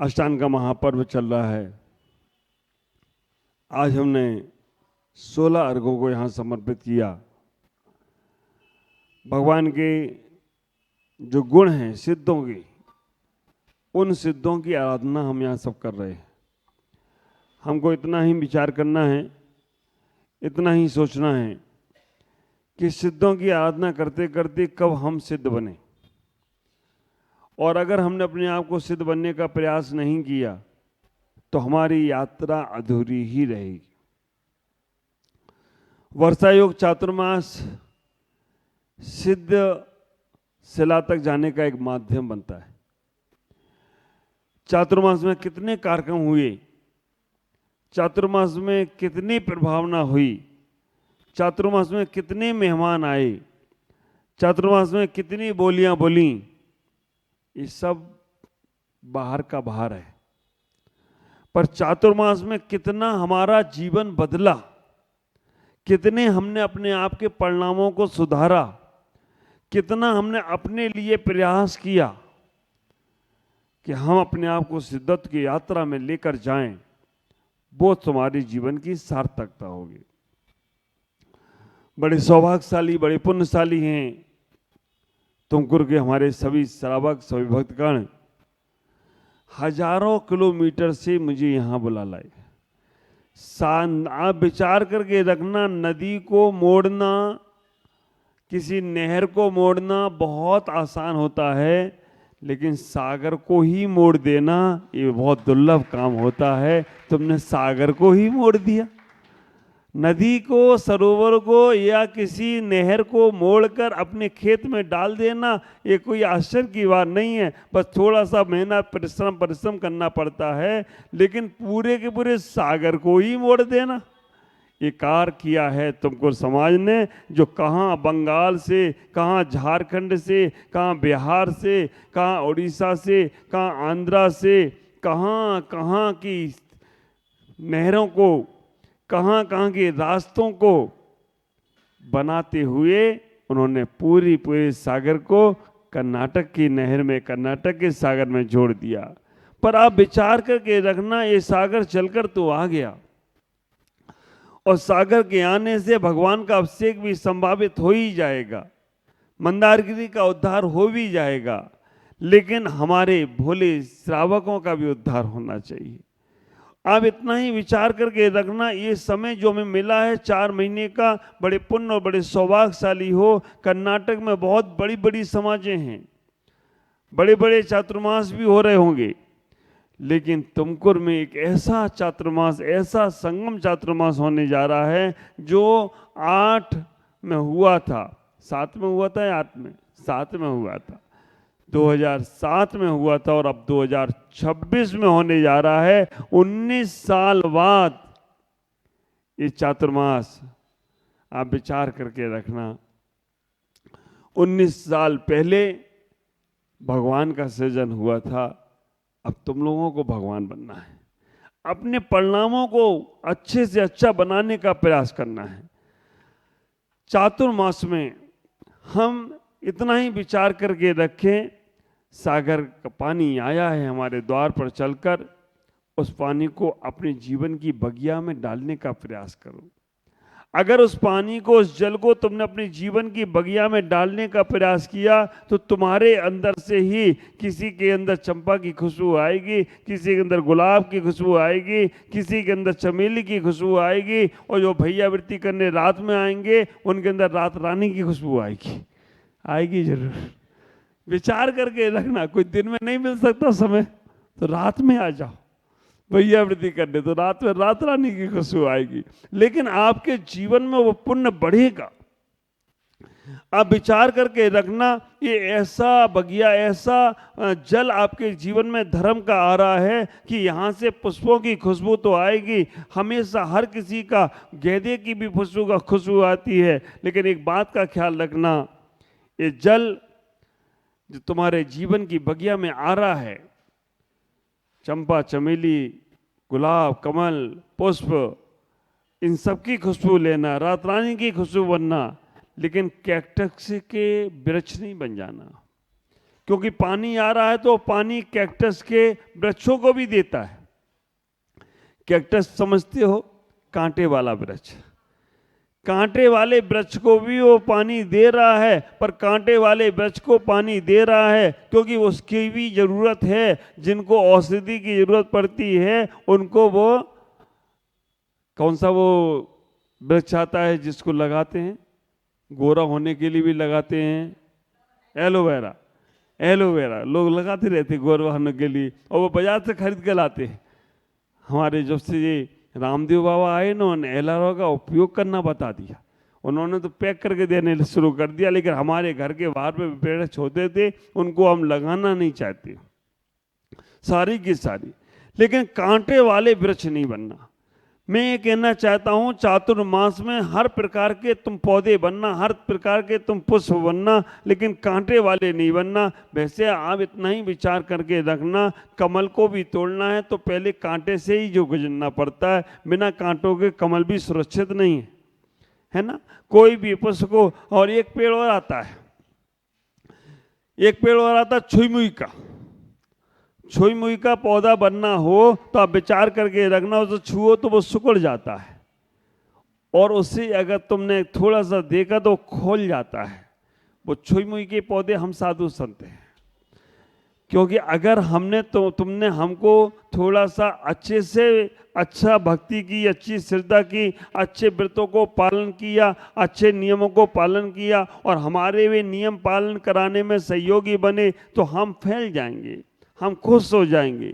अष्टांग का महापर्व चल रहा है। आज हमने 16 अर्घों को यहाँ समर्पित किया। भगवान के जो गुण हैं सिद्धों की, उन सिद्धों की आराधना हम यहाँ सब कर रहे हैं। हमको इतना ही विचार करना है, इतना ही सोचना है कि सिद्धों की आराधना करते करते कब हम सिद्ध बने, और अगर हमने अपने आप को सिद्ध बनने का प्रयास नहीं किया तो हमारी यात्रा अधूरी ही रहेगी। वर्षा योग चातुर्मास सिद्ध शिला तक जाने का एक माध्यम बनता है। चातुर्मास में कितने कार्यक्रम हुए, चातुर्मास में कितनी प्रभावना हुई, चातुर्मास में कितने मेहमान आए, चातुर्मास में कितनी बोलियां बोली, ये सब बाहर का बाहर है। पर चातुर्मास में कितना हमारा जीवन बदला, कितने हमने अपने आप के परिणामों को सुधारा, कितना हमने अपने लिए प्रयास किया कि हम अपने आप को सिद्धत्व की यात्रा में लेकर जाएं, वो तुम्हारे जीवन की सार्थकता होगी। बड़े सौभाग्यशाली, बड़े पुण्यशाली हैं तुमकुर के हमारे सभी श्रावक, सभी भक्तगण। हजारों किलोमीटर से मुझे यहाँ बुला लाए। आप विचार करके रखना, नदी को मोड़ना, किसी नहर को मोड़ना बहुत आसान होता है, लेकिन सागर को ही मोड़ देना ये बहुत दुर्लभ काम होता है। तुमने सागर को ही मोड़ दिया। नदी को, सरोवर को या किसी नहर को मोड़कर अपने खेत में डाल देना ये कोई आश्चर्य की बात नहीं है। बस थोड़ा सा मेहनत, परिश्रम करना पड़ता है, लेकिन पूरे के पूरे सागर को ही मोड़ देना ये कार्य किया है तुमको समाज ने। जो कहाँ बंगाल से, कहाँ झारखंड से, कहाँ बिहार से, कहाँ उड़ीसा से, कहाँ आंध्रा से, कहाँ कहाँ की नहरों को, कहाँ कहाँ के रास्तों को बनाते हुए उन्होंने पूरे सागर को कर्नाटक की नहर में, कर्नाटक के सागर में जोड़ दिया। पर आप विचार करके रखना, ये सागर चलकर तो आ गया, और सागर के आने से भगवान का अभिषेक भी संभावित हो ही जाएगा, मंदारगिरी का उद्धार हो भी जाएगा, लेकिन हमारे भोले श्रावकों का भी उद्धार होना चाहिए। आप इतना ही विचार करके रखना, ये समय जो हमें मिला है 4 महीने का, बड़े पुण्य और बड़े सौभाग्यशाली हो। कर्नाटक में बहुत बड़ी बड़ी समाजें हैं, बड़े बड़े चातुर्मास भी हो रहे होंगे, लेकिन तुमकुर में एक ऐसा चातुर्मास, ऐसा संगम चातुर्मास होने जा रहा है जो 8 में हुआ था, 7 में हुआ था या 8 में, 7 में हुआ था, 2007 में हुआ था, और अब 2026 में होने जा रहा है। 19 साल बाद ये चातुर्मास, आप विचार करके रखना, 19 साल पहले भगवान का सृजन हुआ था, अब तुम लोगों को भगवान बनना है, अपने परिणामों को अच्छे से अच्छा बनाने का प्रयास करना है। चातुर्मास में हम इतना ही विचार करके रखें, सागर का पानी आया है हमारे द्वार पर चलकर, उस पानी को अपने जीवन की बगिया में डालने का प्रयास करो। अगर उस पानी को, उस जल को तुमने अपने जीवन की बगिया में डालने का प्रयास किया तो तुम्हारे अंदर से ही किसी के अंदर चंपा की खुशबू आएगी, किसी के अंदर गुलाब की खुशबू आएगी, किसी के अंदर चमेली की खुशबू आएगी, और जो भैया वृत्ति करने रात में आएंगे उनके अंदर रात रानी की खुशबू आएगी जरूर। विचार करके रखना, कोई दिन में नहीं मिल सकता समय तो रात में आ जाओ भैया वृद्धि करने, तो रात में रात रानी की खुशबू आएगी, लेकिन आपके जीवन में वो पुण्य बढ़ेगा। आप विचार करके रखना, ये ऐसा बगिया, ऐसा जल आपके जीवन में धर्म का आ रहा है कि यहाँ से पुष्पों की खुशबू तो आएगी, हमेशा हर किसी का गेंदे की भी खुशबू आती है, लेकिन एक बात का ख्याल रखना, ये जल जो तुम्हारे जीवन की बगिया में आ रहा है, चंपा, चमेली, गुलाब, कमल, पुष्प, इन सब की खुशबू लेना, रात रानी की खुशबू बनना, लेकिन कैक्टस के वृक्ष नहीं बन जाना, क्योंकि पानी आ रहा है तो पानी कैक्टस के वृक्षों को भी देता है। कैक्टस समझते हो, कांटे वाला वृक्ष, कांटे वाले वृक्ष को भी वो पानी दे रहा है, पर कांटे वाले वृक्ष को पानी दे रहा है क्योंकि उसकी भी जरूरत है। जिनको औषधि की जरूरत पड़ती है उनको वो कौन सा वो वृक्ष आता है जिसको लगाते हैं, गोरा होने के लिए भी लगाते हैं, एलोवेरा। एलोवेरा लोग लगाते रहते गोरा होने के लिए, और वो बाजार से खरीद के लाते हैं। हमारे जब से ये रामदेव बाबा आए ना, उन्होंने एलोवेरा का उपयोग करना बता दिया। उन्होंने तो पैक करके देने शुरू कर दिया, लेकिन हमारे घर के बाहर पे पेड़ छोटे थे, उनको हम लगाना नहीं चाहते सारी की सारी। लेकिन कांटे वाले वृक्ष नहीं बनना। मैं ये कहना चाहता हूं, चातुर्मास में हर प्रकार के तुम पौधे बनना, हर प्रकार के तुम पुष्प बनना, लेकिन कांटे वाले नहीं बनना। वैसे आप इतना ही विचार करके रखना, कमल को भी तोड़ना है तो पहले कांटे से ही जो गुजरना पड़ता है। बिना कांटों के कमल भी सुरक्षित नहीं है, है ना। कोई भी पुष्प को, और एक पेड़ और आता है, एक पेड़ और आता है छुई का। छुई मुई का पौधा बनना हो तो आप विचार करके रखना, उसे छुओ तो वो सिकुड़ जाता है, और उससे अगर तुमने थोड़ा सा देखा तो खोल जाता है। वो छुई मुई के पौधे हम साधु संत हैं, क्योंकि अगर हमने तो तुमने हमको थोड़ा सा अच्छे से अच्छा भक्ति की, अच्छी श्रद्धा की, अच्छे व्रतों को पालन किया, अच्छे नियमों को पालन किया, और हमारे वे नियम पालन कराने में सहयोगी बने, तो हम फैल जाएंगे, हम खुश हो जाएंगे।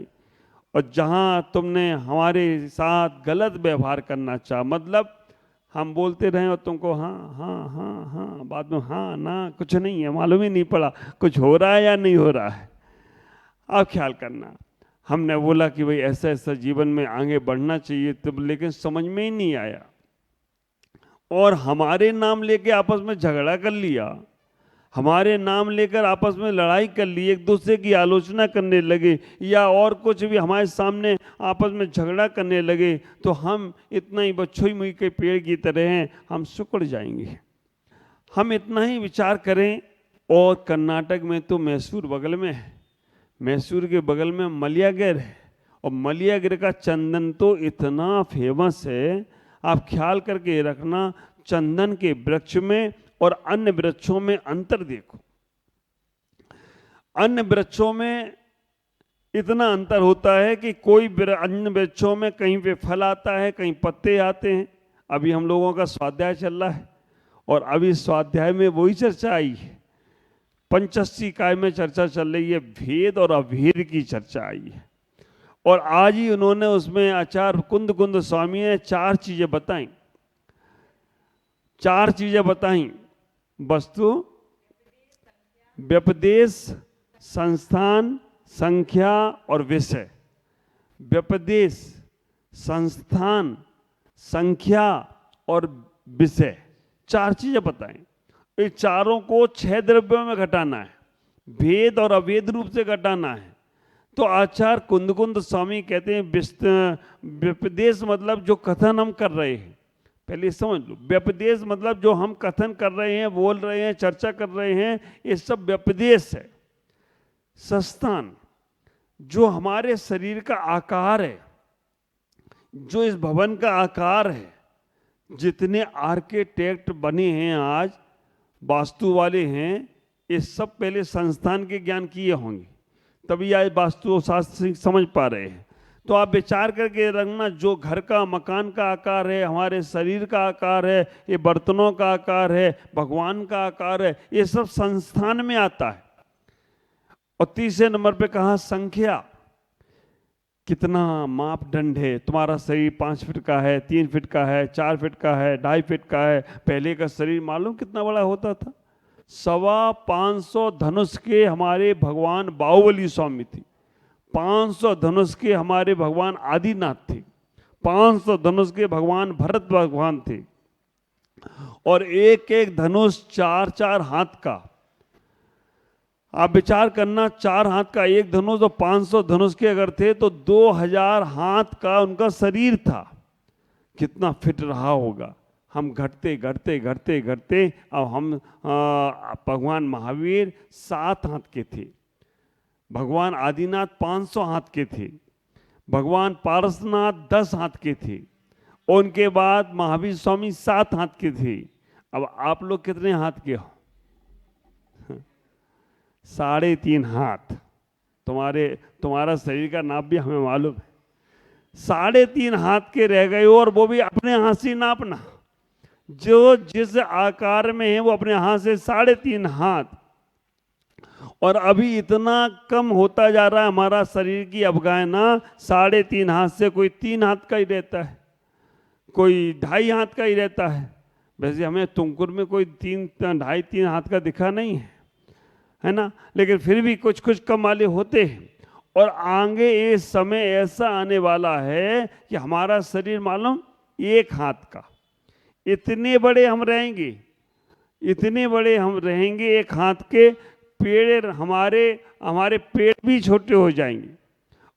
और जहाँ तुमने हमारे साथ गलत व्यवहार करना चाहा, मतलब हम बोलते रहे और तुमको हाँ हाँ हाँ हाँ, बाद में हाँ ना, कुछ नहीं है, मालूम ही नहीं पड़ा कुछ हो रहा है या नहीं हो रहा है। अब ख्याल करना, हमने बोला कि भाई ऐसा ऐसा जीवन में आगे बढ़ना चाहिए, तब लेकिन समझ में ही नहीं आया, और हमारे नाम लेके आपस में झगड़ा कर लिया, हमारे नाम लेकर आपस में लड़ाई कर ली, एक दूसरे की आलोचना करने लगे, या और कुछ भी हमारे सामने आपस में झगड़ा करने लगे, तो हम इतना ही बछुई मुई के पेड़ की तरह हैं, हम सिकुड़ जाएंगे। हम इतना ही विचार करें। और कर्नाटक में तो मैसूर बगल में है, मैसूर के बगल में मलियागढ़ है, और मलियागढ़ का चंदन तो इतना फेमस है, आप ख्याल करके रखना, चंदन के वृक्ष में और अन्य वृक्षों में अंतर देखो। अन्य वृक्षों में इतना अंतर होता है कि कोई अन्य वृक्षों में कहीं पे फल आता है, कहीं पत्ते आते हैं। अभी हम लोगों का स्वाध्याय चल रहा है, और अभी स्वाध्याय में वही चर्चा आई है, पंचशी काय में चर्चा चल रही है, भेद और अभेद की चर्चा आई है। और आज ही उन्होंने उसमें आचार्य कुंद कुंद स्वामी ने 4 चीजें बताई, 4 चीजें बताई, वस्तु, व्यपदेश, संस्थान, संख्या और विषय। व्यपदेश, संस्थान, संख्या और विषय, 4 चीजें बताएं। ये चारों को 6 द्रव्यों में घटाना है, भेद और अभेद रूप से घटाना है। तो आचार्य कुंद कुंद स्वामी कहते हैं व्यपदेश मतलब जो कथन हम कर रहे हैं, पहले समझ लो। व्यपदेश मतलब जो हम कथन कर रहे हैं, बोल रहे हैं, चर्चा कर रहे हैं, ये सब व्यपदेश है। संस्थान, जो हमारे शरीर का आकार है, जो इस भवन का आकार है, जितने आर्किटेक्ट बने हैं आज, वास्तु वाले हैं, ये सब पहले संस्थान के ज्ञान किए होंगे, तभी आज वास्तु शास्त्र समझ पा रहे हैं। तो आप विचार करके रखना, जो घर का मकान का आकार है, हमारे शरीर का आकार है, ये बर्तनों का आकार है, भगवान का आकार है, ये सब संस्थान में आता है। और 30 नंबर पे कहा संख्या, कितना मापदंड है, तुम्हारा शरीर 5 फीट का है, 3 फीट का है, 4 फीट का है, 2.5 फीट का है। पहले का शरीर मालूम कितना बड़ा होता था, 525 धनुष के हमारे भगवान बाहुबली स्वामी थी, 500 धनुष के हमारे भगवान आदिनाथ थे, 500 धनुष के भगवान भरत भगवान थे, और एक एक धनुष 4-4 हाथ का। आप विचार करना, 4 हाथ का एक धनुष, तो 500 धनुष के अगर थे तो 2000 हाथ का उनका शरीर था। कितना फिट रहा होगा। हम घटते घटते घटते घटते अब हम भगवान महावीर 7 हाथ के थे, भगवान आदिनाथ 500 हाथ के थे, भगवान पारसनाथ 10 हाथ के थे, उनके बाद महावीर स्वामी 7 हाथ के थे। अब आप लोग कितने हाथ के हो? 3.5 हाथ। तुम्हारा शरीर का नाप भी हमें मालूम है। 3.5 हाथ के रह गए हो, और वो भी अपने हाथ से नापना। जो जिस आकार में है वो अपने हाथ से 3.5 हाथ। और अभी इतना कम होता जा रहा है हमारा शरीर की अवगाहना। 3.5 हाथ से कोई 3 हाथ का ही रहता है, कोई 2.5 हाथ का ही रहता है। वैसे हमें तुमकुर में कोई 2.5-3 हाथ का दिखा नहीं है ना, लेकिन फिर भी कुछ कुछ कम वाले होते हैं। और आगे ये समय ऐसा आने वाला है कि हमारा शरीर मालूम 1 हाथ का, इतने बड़े हम रहेंगे, इतने बड़े हम रहेंगे 1 हाथ के। पेड़ हमारे पेड़ भी छोटे हो जाएंगे।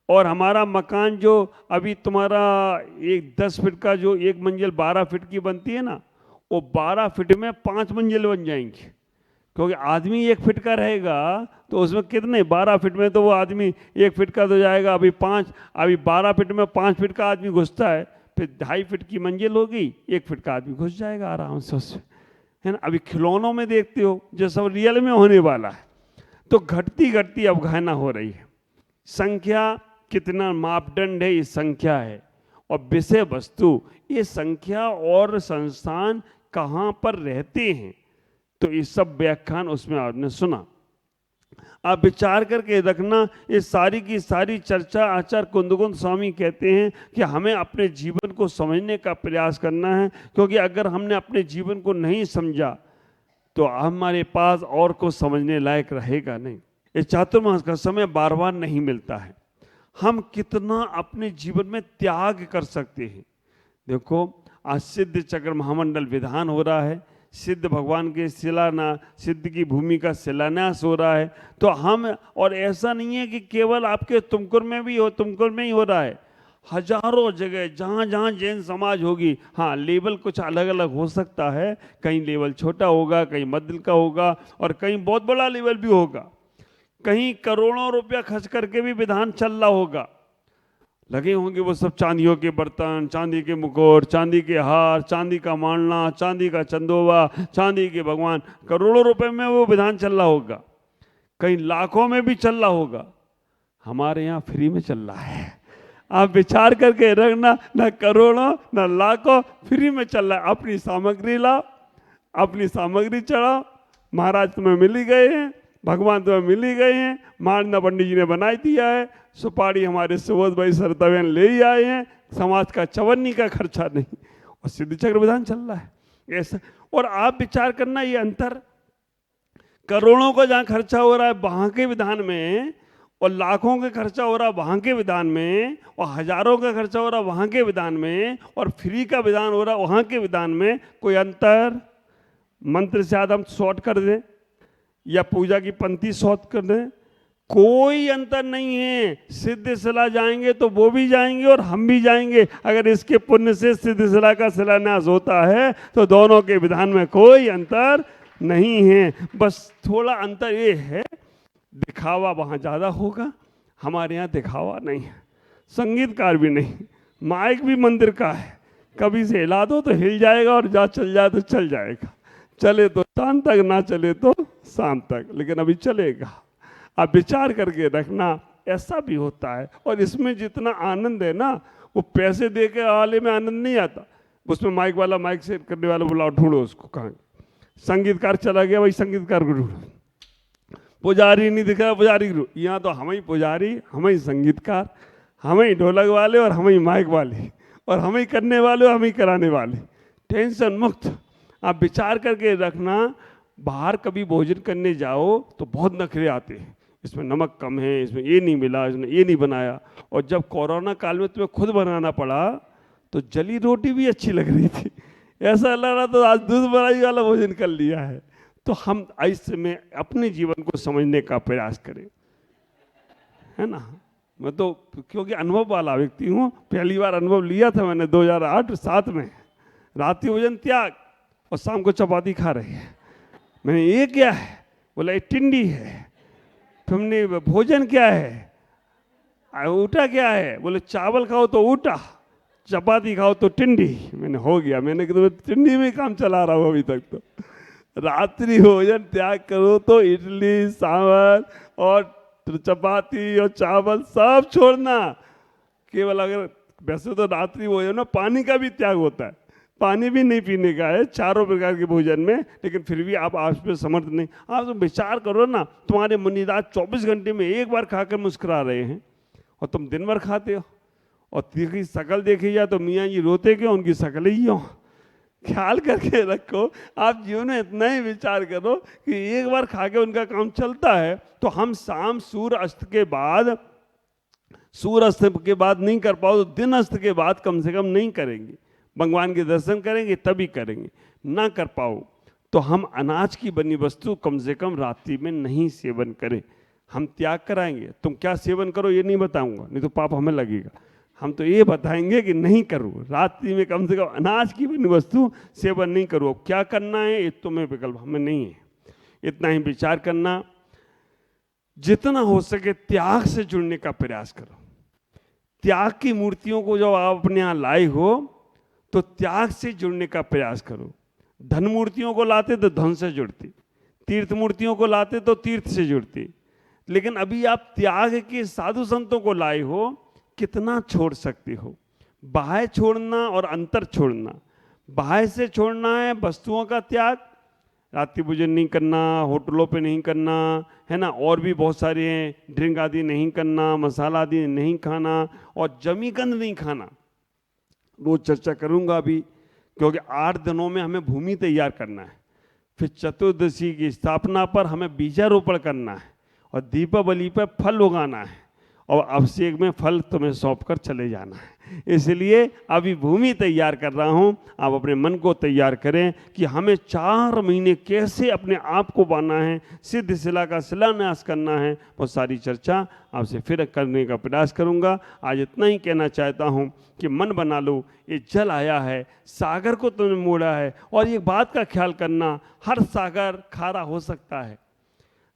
और हमारा मकान जो अभी तुम्हारा 10 फीट का, जो 1 मंजिल 12 फीट की बनती है ना, वो 12 फीट में 5 मंजिल बन जाएंगे। क्योंकि आदमी 1 फीट का रहेगा तो उसमें कितने, 12 फीट में तो वो आदमी 1 फीट का तो जाएगा। अभी 12 फीट में 5 फीट का आदमी घुसता है, फिर 2.5 फीट की मंजिल होगी, 1 फीट का आदमी घुस जाएगा आराम से उसमें, है ना। अभी खिलौनों में देखते हो जो सब रियल में होने वाला है। तो घटती घटती अवगाहना हो रही है। संख्या कितना मापदंड है, ये संख्या है। और विषय वस्तु, ये संख्या और संस्थान कहाँ पर रहते हैं, तो ये सब व्याख्यान उसमें आपने सुना। आप विचार करके रखना, ये सारी की सारी चर्चा आचार्य कुंदकुंद स्वामी कहते हैं कि हमें अपने जीवन को समझने का प्रयास करना है। क्योंकि अगर हमने अपने जीवन को नहीं समझा तो हमारे पास और को समझने लायक रहेगा नहीं। ये चातुर्मास का समय बार बार नहीं मिलता है। हम कितना अपने जीवन में त्याग कर सकते हैं। देखो, आज सिद्ध चक्र महामंडल विधान हो रहा है, सिद्ध भगवान के सिद्ध की भूमि का शिलान्यास हो रहा है। तो हम, और ऐसा नहीं है कि केवल आपके तुमकुर में ही हो रहा है, हजारों जगह जहाँ जहाँ जैन समाज होगी। हाँ, लेवल कुछ अलग अलग हो सकता है, कहीं लेवल छोटा होगा, कहीं मध्यम का होगा, और कहीं बहुत बड़ा लेवल भी होगा। कहीं करोड़ों रुपया खर्च करके भी विधान चल रहा होगा, लगे होंगे वो सब चांदियों के बर्तन, चांदी के मुकुट, चांदी के हार, चांदी का मांडना, चांदी का चंदोवा, चांदी के भगवान। करोड़ों रुपए में वो विधान चल रहा होगा, कहीं लाखों में भी चल रहा होगा। हमारे यहाँ फ्री में चल रहा है। आप विचार करके रखना, ना करोड़ों ना लाखों, फ्री में चल रहा है। अपनी सामग्री लाओ, अपनी सामग्री चढ़ाओ। महाराज तुम्हें मिल ही गए हैं, भगवान तुम्हें मिल ही गए हैं, मारना पंडित जी ने बना दिया है, सुपारी हमारे सुबोध भाई सरतवेन ले ही आए हैं, समाज का चवन्नी का खर्चा नहीं, और सिद्ध चक्र विधान चल रहा है ऐसा। और आप विचार करना, ये अंतर, करोड़ों का जहाँ खर्चा हो रहा है वहाँ के विधान में, और लाखों का खर्चा हो रहा है वहाँ के विधान में, और हजारों का खर्चा हो रहा है वहाँ के विधान में, और फ्री का विधान हो रहा है वहाँ के विधान में, कोई अंतर? मंत्र से आदम शॉर्ट कर दें या पूजा की पंक्ति शॉर्ट कर दें, कोई अंतर नहीं है। सिद्ध शिला जाएंगे तो वो भी जाएंगे और हम भी जाएंगे। अगर इसके पुण्य से सिद्ध शिला का शिलान्यास होता है तो दोनों के विधान में कोई अंतर नहीं है। बस थोड़ा अंतर ये है, दिखावा वहाँ ज़्यादा होगा, हमारे यहाँ दिखावा नहीं है, संगीतकार भी नहीं, माइक भी मंदिर का है, कभी से हिला दो तो हिल जाएगा, और जा चल जाए तो चल जाएगा, चले तो शाम तक, ना चले तो शाम तक, लेकिन अभी चलेगा। आप विचार करके रखना, ऐसा भी होता है। और इसमें जितना आनंद है ना, वो पैसे दे के वाले में आनंद नहीं आता। उसमें माइक से करने वाला बुलाओ, ढूंढो उसको कहाँ। संगीतकार चला गया, वही संगीतकार को ढूंढो। पुजारी नहीं दिख रहा, पुजारी को। यहाँ तो हम ही पुजारी, हम ही संगीतकार, हम ही ढोलक वाले, और हम ही माइक वाले, और हम ही करने वाले, और हम ही कराने वाले, टेंशन मुक्त। आप विचार करके रखना, बाहर कभी भोजन करने जाओ तो बहुत नखरे आते हैं, इसमें नमक कम है, इसमें ये नहीं मिला, इसने ये नहीं बनाया। और जब कोरोना काल में तुम्हें खुद बनाना पड़ा तो जली रोटी भी अच्छी लग रही थी, ऐसा लग रहा तो आज दूध मलाई वाला भोजन कर लिया है। तो हम ऐसे में अपने जीवन को समझने का प्रयास करें, है ना। मैं तो क्योंकि अनुभव वाला व्यक्ति हूँ, पहली बार अनुभव लिया था मैंने 2008-7 में। रात्रि भोजन त्याग और शाम को चपाती खा रहे हैं। मैंने ये क्या है, बोला ये टिंडी है। तुमने भोजन क्या है, ऊटा क्या है? बोले चावल खाओ तो ऊटा, चपाती खाओ तो टिंडी। मैंने हो गया, मैंने कहा टिंडी में काम चला रहा हूँ अभी तक। तो रात्रि भोजन त्याग करो तो इडली सांभर और चपाती और चावल सब छोड़ना। केवल अगर वैसे तो रात्रि भोजन में पानी का भी त्याग होता है, पानी भी नहीं पीने का है चारों प्रकार के भोजन में, लेकिन फिर भी आप पे समर्थ नहीं। आप तो विचार करो ना, तुम्हारे मुनिराज 24 घंटे में एक बार खाकर मुस्कुरा रहे हैं और तुम दिन भर खाते हो। और की शकल देखी जाए तो मियाँ जी रोते क्यों, उनकी शकल ही हो। ख्याल करके रखो, आप जीवन में इतना ही विचार करो कि एक बार खा के उनका काम चलता है, तो हम शाम सूर्य अस्त के बाद, सूर्य अस्त के बाद नहीं कर पाओ तो दिन अस्त के बाद कम से कम नहीं करेंगे। भगवान के दर्शन करेंगे तभी करेंगे, ना कर पाओ तो हम अनाज की बनी वस्तु कम से कम रात्रि में नहीं सेवन करें। हम त्याग कराएंगे, तुम क्या सेवन करो ये नहीं बताऊंगा, नहीं तो पाप हमें लगेगा। हम तो ये बताएंगे कि नहीं करो, रात्रि में कम से कम अनाज की बनी वस्तु सेवन नहीं करो। क्या करना है ये तुम्हें विकल्प हमें नहीं है, इतना ही विचार करना। जितना हो सके त्याग से जुड़ने का प्रयास करो। त्याग की मूर्तियों को जब आप अपने यहाँ लाए हो तो त्याग से जुड़ने का प्रयास करो। धन मूर्तियों को लाते तो धन से जुड़ती, तीर्थ मूर्तियों को लाते तो तीर्थ से जुड़ती, लेकिन अभी आप त्याग के साधु संतों को लाए हो, कितना छोड़ सकते हो। बाह्य छोड़ना और अंतर छोड़ना। बाह्य से छोड़ना है वस्तुओं का त्याग, रात्रि भोजन नहीं करना, होटलों पे नहीं करना, है ना, और भी बहुत सारे हैं, ड्रिंक आदि नहीं करना, मसाला आदि नहीं खाना और जमीगंध नहीं खाना। रोज चर्चा करूंगा अभी, क्योंकि 8 दिनों में हमें भूमि तैयार करना है, फिर चतुर्दशी की स्थापना पर हमें बीजारोपण करना है और दीपावली पर फल उगाना है और अभिषेक में फल तुम्हें सौंप कर चले जाना है। इसलिए अभी भूमि तैयार कर रहा हूं, आप अपने मन को तैयार करें कि हमें 4 महीने कैसे अपने आप को बांधना है, सिद्ध शिला का शिलान्यास करना है। बहुत सारी चर्चा आपसे फिर करने का प्रयास करूंगा। आज इतना ही कहना चाहता हूं कि मन बना लो, ये जल आया है, सागर को तुमने मोड़ा है। और ये बात का ख्याल करना, हर सागर खारा हो सकता है,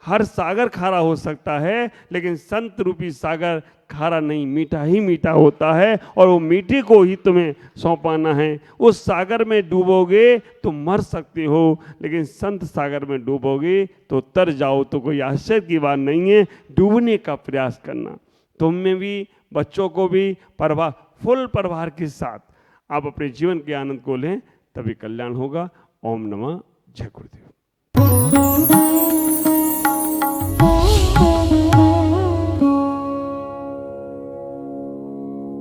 हर सागर खारा हो सकता है, लेकिन संत रूपी सागर खारा नहीं, मीठा ही मीठा होता है और वो मीठे को ही तुम्हें सौंपाना है। उस सागर में डूबोगे तो मर सकते हो, लेकिन संत सागर में डूबोगे तो तर जाओ तो कोई आश्चर्य की बात नहीं है। डूबने का प्रयास करना, तुम में भी, बच्चों को भी, फुल परिवार के साथ आप अपने जीवन के आनंद को लें, तभी कल्याण होगा। ओम नमः जय गुरुदेव।